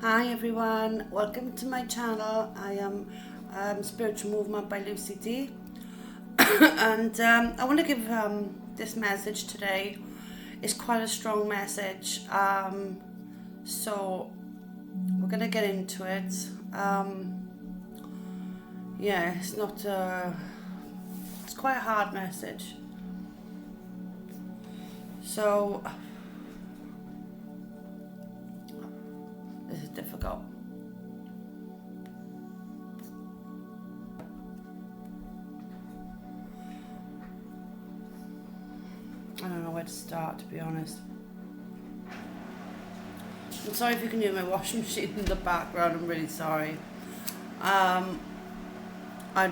Hi everyone, welcome to my channel. I am Spiritual Movement by Lucy D. And I want to give this message today. It's quite a strong message, so we're going to get into it. Yeah, it's quite a hard message. So, this is difficult. I don't know where to start, to be honest. I'm sorry if you can hear my washing machine in the background. I'm really sorry. I'll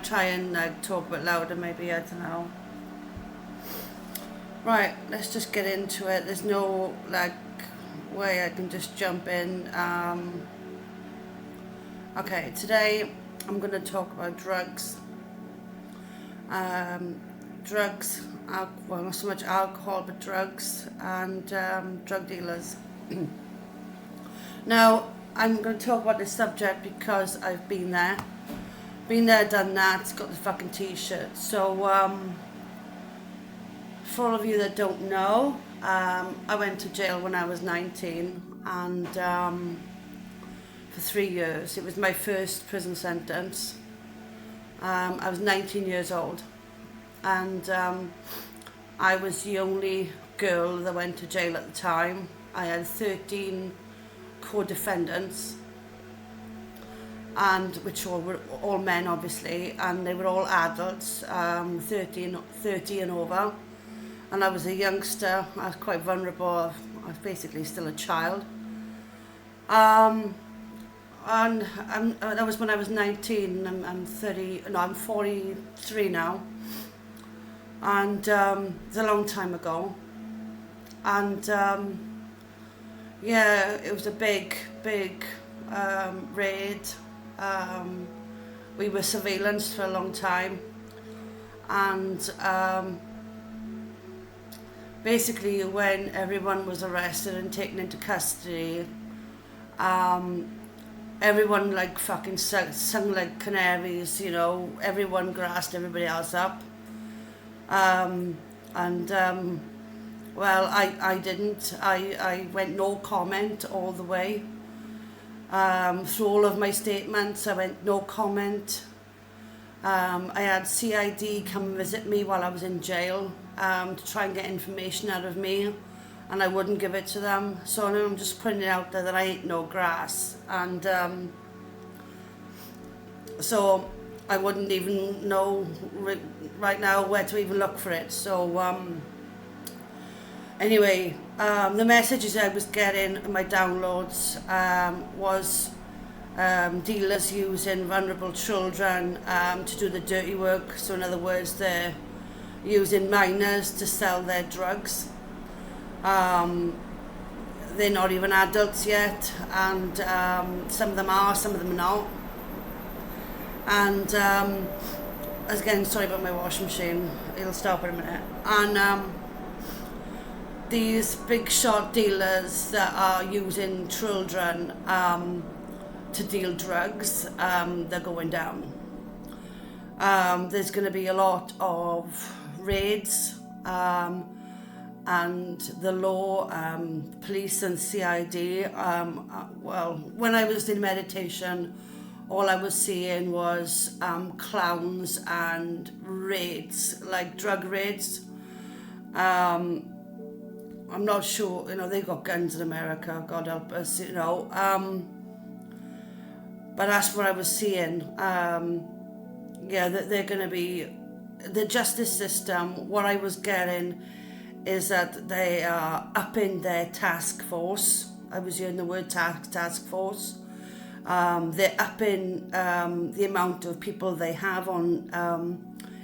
try and talk a bit louder, maybe. I don't know. Right, let's just get into it. There's no way I can just jump in. Okay, today I'm going to talk about drugs. Drugs, well, not so much alcohol, but drugs and drug dealers. Now, I'm going to talk about this subject because I've been there. Been there, done that, got the fucking t-shirt. So, for all of you that don't know, I went to jail when I was 19 and for 3 years. It was my first prison sentence. I was 19 years old and I was the only girl that went to jail at the time. I had 13 co-defendants, and which were all men obviously, and they were all adults, 30 and over, and I was a youngster. I was quite vulnerable. I was basically still a child, and that was when I was 19. I'm 30, no, I'm 43 now, and it's a long time ago. And yeah, it was a big raid. We were surveillanced for a long time, and basically when everyone was arrested and taken into custody, everyone like fucking sung like canaries, you know. Everyone grassed everybody else up, well, I didn't. I went no comment all the way. Through all of my statements, I went no comment. I had CID come visit me while I was in jail to try and get information out of me, and I wouldn't give it to them. So now I'm just putting it out there that I ain't no grass, and so I wouldn't even know right now where to even look for it. So anyway, the messages I was getting in my downloads was dealers using vulnerable children to do the dirty work. So in other words, they're using minors to sell their drugs. They're not even adults yet, and some of them are, some of them are not. And again, sorry about my washing machine, it'll stop in a minute. And these big shot dealers that are using children to deal drugs, they're going down. There's going to be a lot of raids, and the law, police and CID. Well, when I was in meditation, all I was seeing was clowns and raids, like drug raids. I'm not sure, you know, they've got guns in America, God help us, you know. But that's what I was seeing. Yeah, that they're going to be, the justice system, what I was getting is that they are upping their task force. I was hearing the word task force. They're upping the amount of people they have on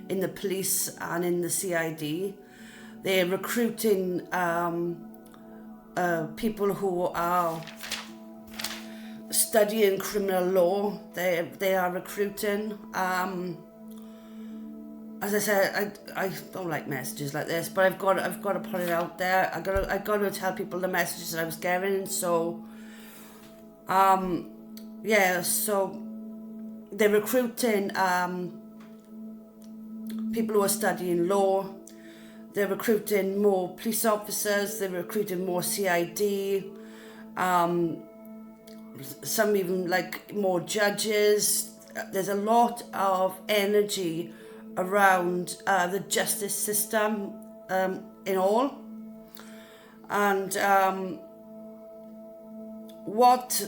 in the police and in the CID. They're recruiting people who are studying criminal law. They are recruiting. As I said, I don't like messages like this, but I've got to put it out there. I got to tell people the messages that I was getting. So Yeah, so they're recruiting people who are studying law. They're recruiting more police officers. They're recruiting more CID. Some even like more judges. There's a lot of energy around the justice system in all. And what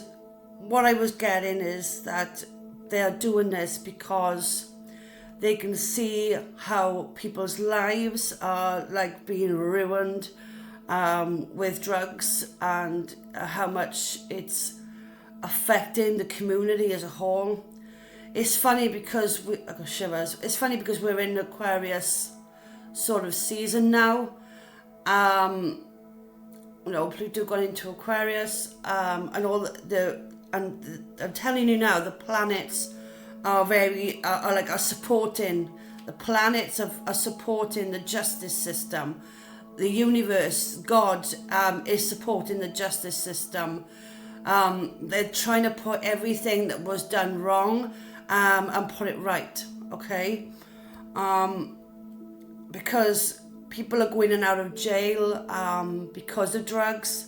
I was getting is that they are doing this because they can see how people's lives are like being ruined with drugs, and how much it's affecting the community as a whole. It's funny because I got shivers. It's funny because we're in Aquarius sort of season now. Pluto got into Aquarius, and all I'm telling you now, the planets are supporting. The planets are supporting the justice system. The universe, God, is supporting the justice system. They're trying to put everything that was done wrong and put it right, okay? Because people are going in and out of jail because of drugs.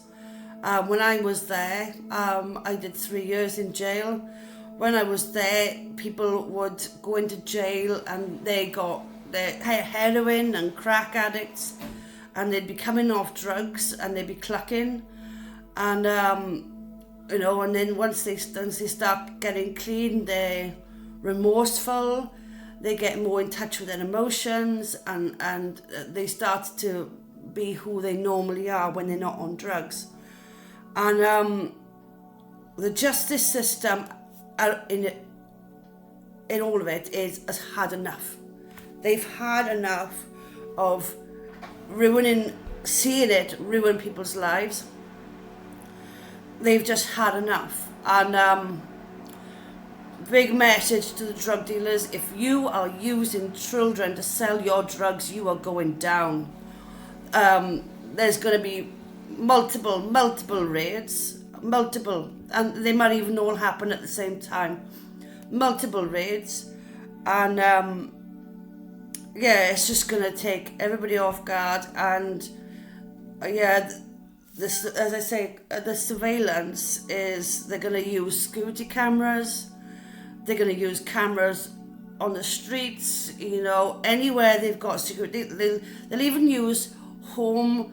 When I was there, I did 3 years in jail. When I was there, people would go into jail and they got their heroin and crack addicts, and they'd be coming off drugs and they'd be clucking. And, and then once they start getting clean, they're remorseful. They get more in touch with their emotions, and they start to be who they normally are when they're not on drugs. And the justice system in all of it has had enough. They've had enough of seeing it ruin people's lives. They've just had enough. And big message to the drug dealers: if you are using children to sell your drugs, you are going down. There's going to be multiple raids, and they might even all happen at the same time. Multiple raids, and it's just going to take everybody off guard. And this, as I say, the surveillance they're going to use security cameras. They're going to use cameras on the streets, anywhere they've got security. They'll even use home,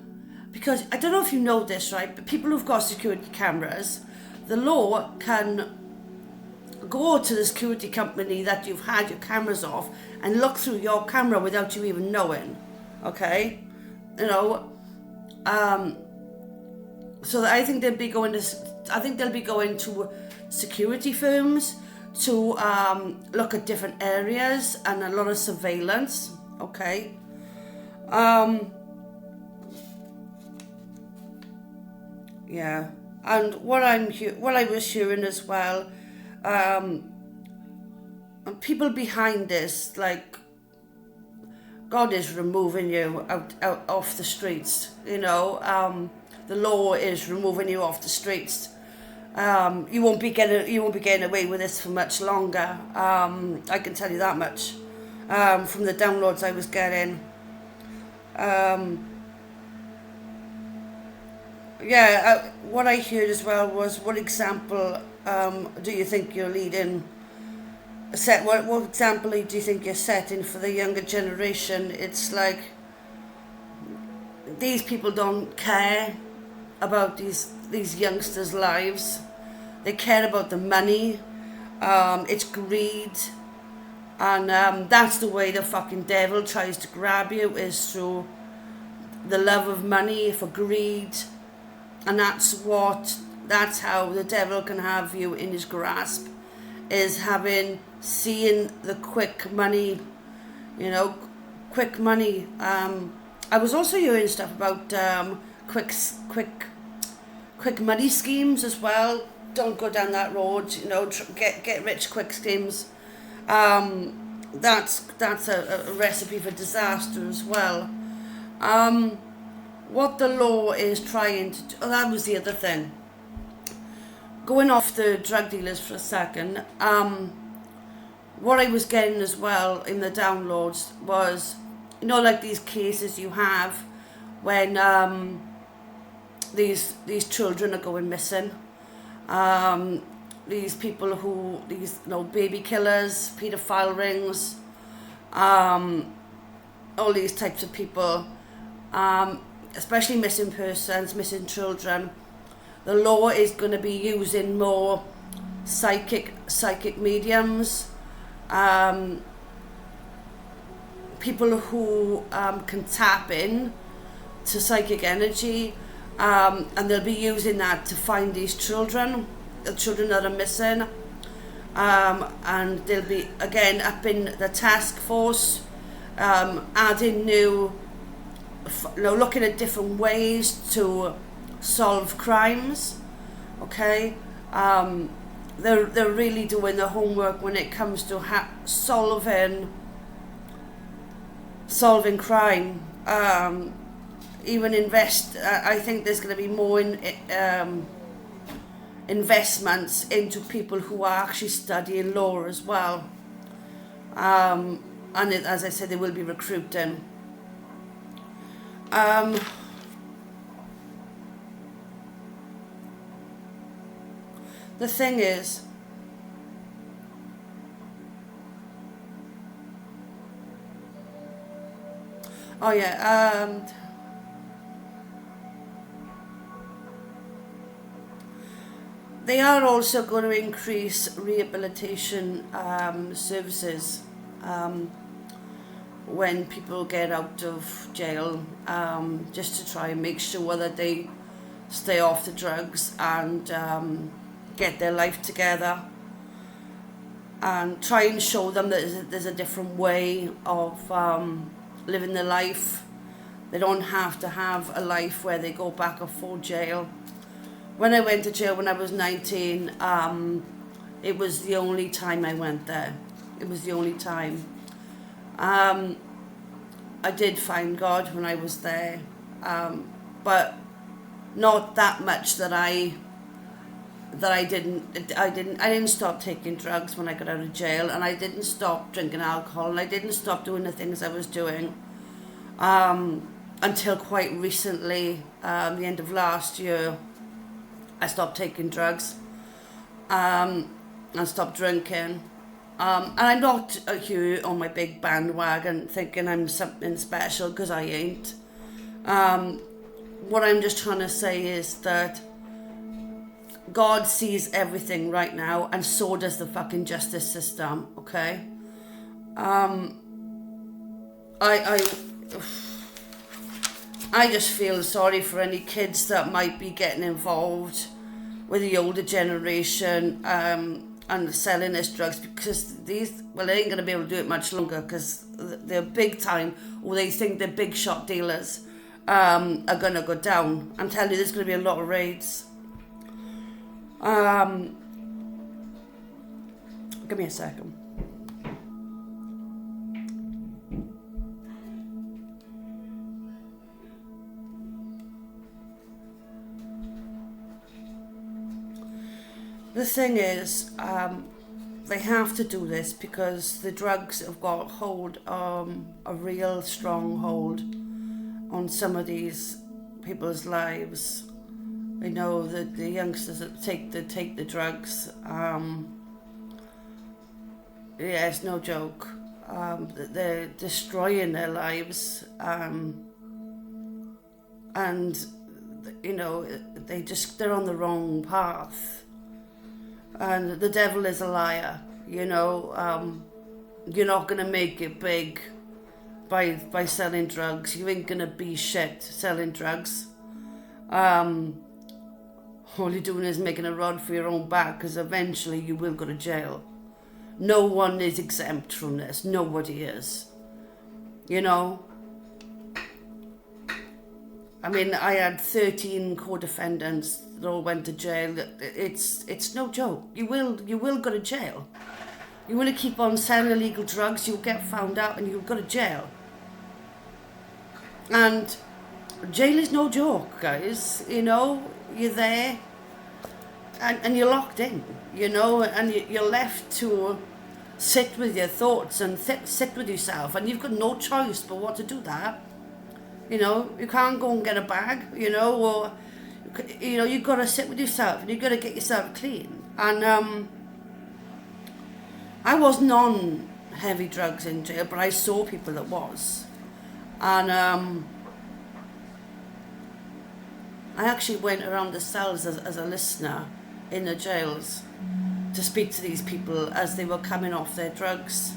because I don't know if you know this, right, but people who've got security cameras, the law can go to the security company that you've had your cameras off and look through your camera without you even knowing, okay? So I think they'll be going to security firms to look at different areas, and a lot of surveillance, okay? And what I was hearing as well, people behind this, like, God is removing you out off the streets, the law is removing you off the streets. You won't be getting away with this for much longer. I can tell you that much. From the downloads I was getting. What I heard as well was, what example do you think you're leading? What example do you think you're setting for the younger generation? It's like these people don't care about these youngsters' lives. They care about the money. It's greed, and that's the way the fucking devil tries to grab you, is through the love of money, for greed. And that's how the devil can have you in his grasp, is seeing the quick money, quick money. I was also hearing stuff about quick money schemes as well. Don't go down that road, get rich quick schemes. That's a recipe for disaster as well. What the law is trying to do, that was the other thing. going off the drug dealers for a second, what I was getting as well in the downloads was, you know, like these cases you have when these children are going missing. These people who, these, you know, baby killers, paedophile rings, all these types of people, especially missing persons, missing children. The law is going to be using more psychic mediums, people who can tap in to psychic energy, and they'll be using that to find these children, the children that are missing, and they'll be again up in the task force, adding new, you know, looking at different ways to solve crimes. Okay, they're really doing the homework when it comes to solving crime. Even I think there's going to be more investments into people who are actually studying law as well. And as I said, they will be recruiting. The thing is, oh yeah, they are also going to increase rehabilitation services when people get out of jail, just to try and make sure that they stay off the drugs and get their life together, and try and show them that there's a different way of living their life. They don't have to have a life where they go back or forth jail. When I went to jail when I was 19, it was the only time I went there. It was the only time. I did find God when I was there, but not that much that I didn't stop taking drugs when I got out of jail, and I didn't stop drinking alcohol, and I didn't stop doing the things I was doing until quite recently, the end of last year. I stopped taking drugs, and stopped drinking, and I'm not here on my big bandwagon thinking I'm something special, because I ain't. What I'm just trying to say is that God sees everything right now, and so does the fucking justice system, okay? I just feel sorry for any kids that might be getting involved with the older generation and selling this drugs, because they ain't going to be able to do it much longer, because they're big time, or they think they're big shot dealers are going to go down. I'm telling you, there's going to be a lot of raids. Give me a second. The thing is, they have to do this because the drugs have got a real strong hold on some of these people's lives. I know that the youngsters that take the drugs, yeah, it's no joke. They're destroying their lives, and you know they're on the wrong path. And the devil is a liar, you know. You're not gonna make it big by selling drugs. You ain't gonna be shit selling drugs. All you're doing is making a rod for your own back, because eventually you will go to jail. No one is exempt from this. Nobody is. You know? I mean, I had 13 co-defendants that all went to jail. It's no joke. You will go to jail. You want to keep on selling illegal drugs, you'll get found out and you'll go to jail. And jail is no joke, guys. You know, you're there. and you're locked in, you know, and you're left to sit with your thoughts and sit with yourself, and you've got no choice but what to do that. You know, you can't go and get a bag, you know, or, you know, you've got to sit with yourself and you've got to get yourself clean. And I wasn't on heavy drugs in jail, but I saw people that was. And I actually went around the cells as a listener in the jails to speak to these people as they were coming off their drugs.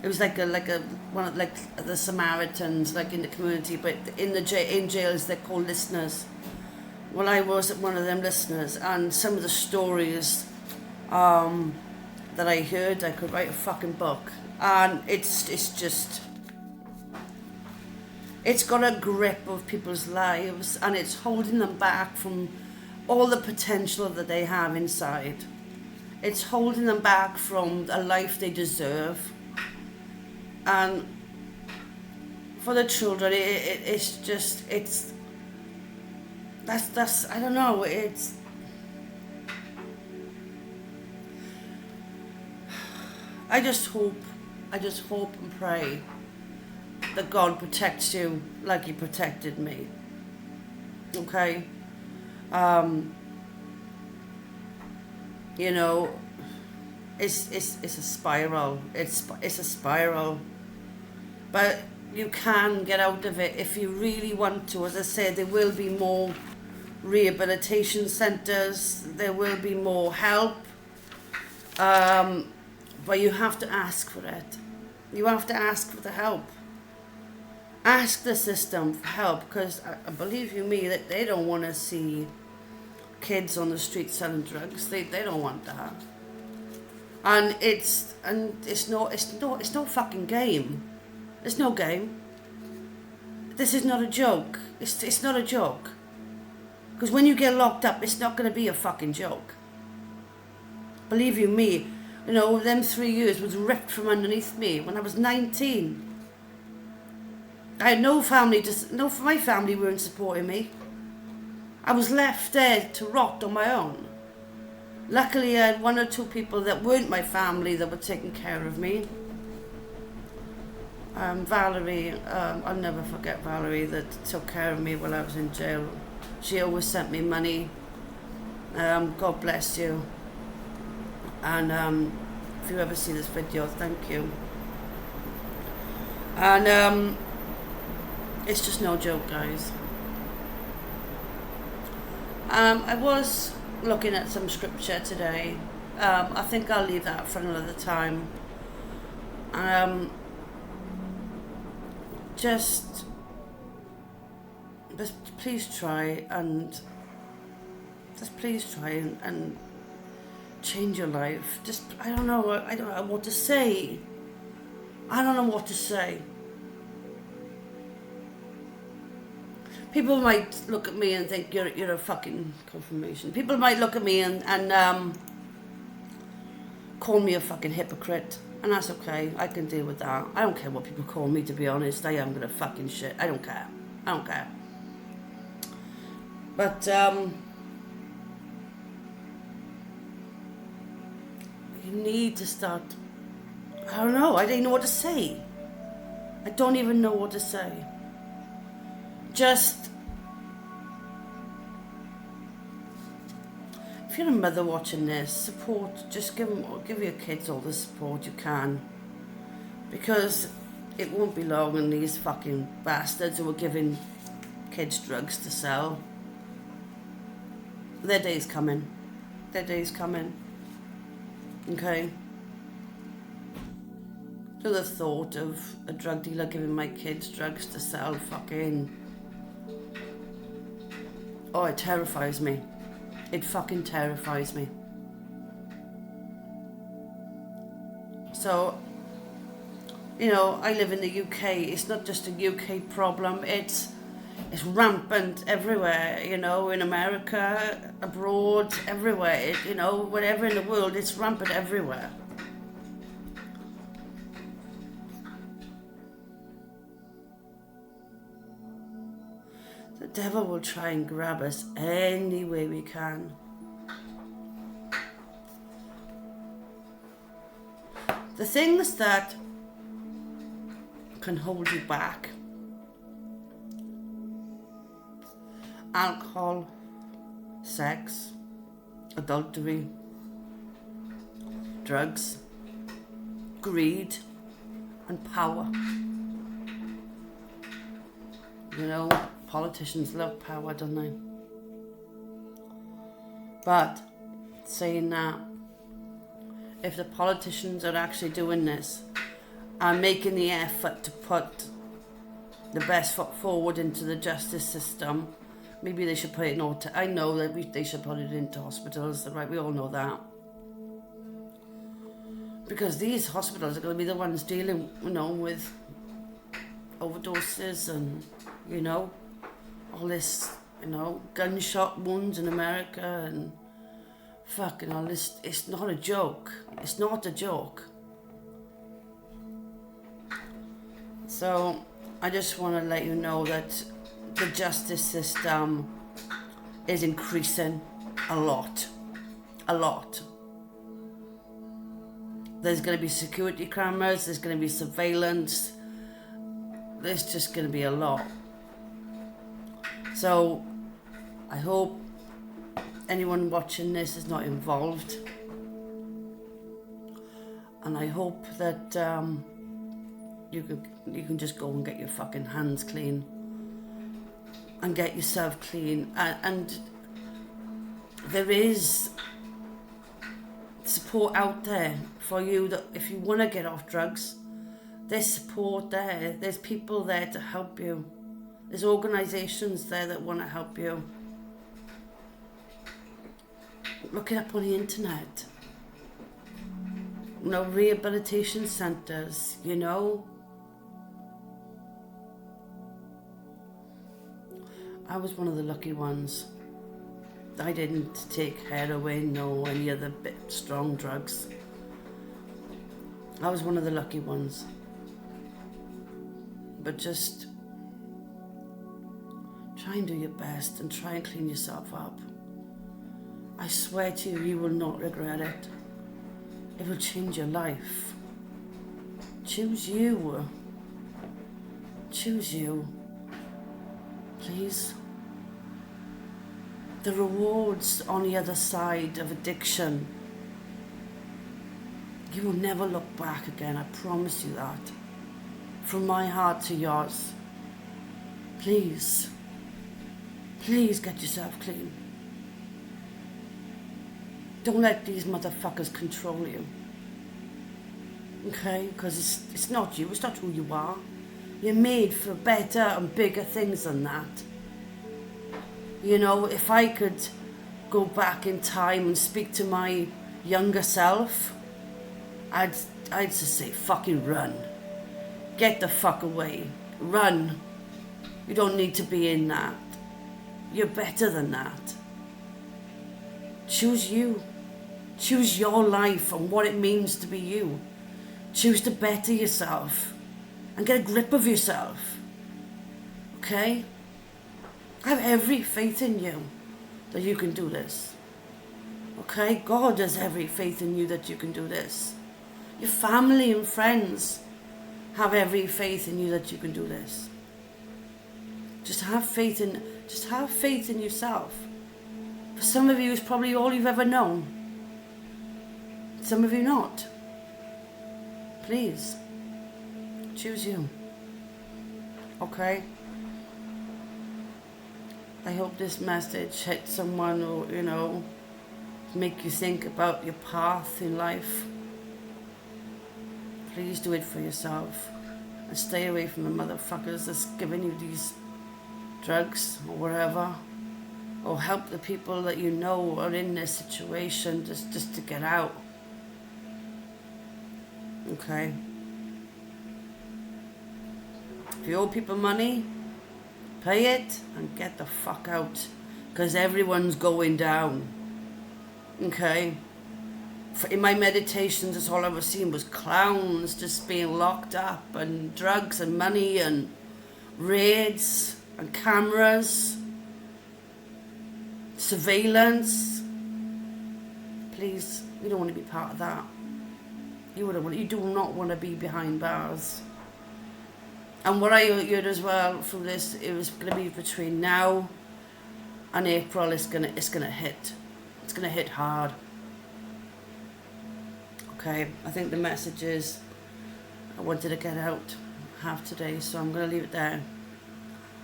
It was like one of like the Samaritans, like in the community, but in jails they're called listeners. Well, I was one of them listeners, and some of the stories that I heard, I could write a fucking book. And it's just, it's got a grip of people's lives, and it's holding them back from all the potential that they have inside. It's holding them back from a life they deserve. And for the children, it's just, that's I don't know, I just hope and pray that God protects you like He protected me. Okay? You know, it's a spiral. It's a spiral. But you can get out of it if you really want to. As I said, there will be more rehabilitation centres. There will be more help. But you have to ask for it. You have to ask for the help. Ask the system for help, because believe you me, that they don't want to see kids on the street selling drugs. They don't want that. And it's no fucking game. It's no game. This is not a joke. It's not a joke. Because when you get locked up, it's not going to be a fucking joke. Believe you me, you know, them 3 years was ripped from underneath me when I was 19. I had no family, my family weren't supporting me. I was left there to rot on my own. Luckily, I had 1 or 2 people that weren't my family that were taking care of me. Valerie, I'll never forget Valerie, that took care of me while I was in jail. She always sent me money. God bless you. And if you ever see this video, thank you. And it's just no joke, guys. I was looking at some scripture today. I think I'll leave that for another time. Just please try and change your life. Just, I don't know what to say. I don't know what to say. People might look at me and think you're a fucking confirmation. People might look at me and call me a fucking hypocrite. And that's okay. I can deal with that. I don't care what people call me, to be honest. I am gonna fucking shit. I don't care. But you need to start. I don't know. I don't know what to say. I don't even know what to say. Just, if you're a mother watching this, support. Just give your kids all the support you can, because it won't be long and these fucking bastards who are giving kids drugs to sell, their day's coming. Okay? So the thought of a drug dealer giving my kids drugs to sell, fucking, oh, it terrifies me. It fucking terrifies me. So, you know, I live in the UK. It's not just a UK problem. It's rampant everywhere, you know, in America, abroad, everywhere. You know, whatever in the world, it's rampant everywhere. The devil will try and grab us any way we can. The things that can hold you back: alcohol, sex, adultery, drugs, greed, and power. You know, politicians love power, don't they? But saying that, if the politicians are actually doing this and making the effort to put the best foot forward into the justice system, maybe they should put it in I know that they should put it into hospitals, right? We all know that. Because these hospitals are going to be the ones dealing, you know, with overdoses and, you know, all this, you know, gunshot wounds in America and fucking all this. It's not a joke. It's not a joke. So I just want to let you know that the justice system is increasing a lot. A lot. There's going to be security cameras, there's going to be surveillance. There's just going to be a lot. So I hope anyone watching this is not involved. And I hope that you can just go and get your fucking hands clean and get yourself clean. And there is support out there for you, that if you want to get off drugs, there's support there. There's people there to help you. There's organisations there that want to help you. Look it up on the internet. You know, rehabilitation centres, you know. I was one of the lucky ones. I didn't take heroin or any other bit strong drugs. I was one of the lucky ones. But just try and do your best and try and clean yourself up. I swear to you, you will not regret it. It will change your life. Choose you. Choose you. Please. The rewards on the other side of addiction, you will never look back again, I promise you that. From my heart to yours. Please. Please get yourself clean. Don't let these motherfuckers control you. Okay? Because it's not you, it's not who you are. You're made for better and bigger things than that. You know, if I could go back in time and speak to my younger self, I'd just say, fucking run. Get the fuck away. Run. You don't need to be in that. You're better than that. Choose you. Choose your life and what it means to be you. Choose to better yourself and get a grip of yourself. Okay? I have every faith in you that you can do this. Okay? God has every faith in you that you can do this. Your family and friends have every faith in you that you can do this. Just have faith in yourself. For some of you, it's probably all you've ever known. Some of you not. Please. Choose you. Okay? I hope this message hit someone, or, you know, make you think about your path in life. Please do it for yourself. And stay away from the motherfuckers that's giving you these drugs or whatever. Or help the people that you know are in this situation just to get out. Okay? If you owe people money, pay it and get the fuck out. Because everyone's going down. Okay? In my meditations, that's all I was seeing was clowns just being locked up, and drugs and money and raids and cameras, surveillance. Please, we don't want to be part of that. You do not want to be behind bars. And what I heard as well from this, it was going to be between now and April. It's gonna hit. It's gonna hit hard. Okay, I think the messages I wanted to get out have today, so I'm gonna leave it there.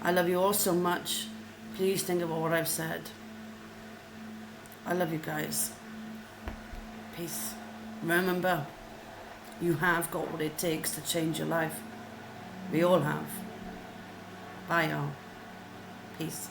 I love you all so much. Please think about what I've said. I love you guys. Peace. Remember, you have got what it takes to change your life. We all have. Bye, y'all. Peace.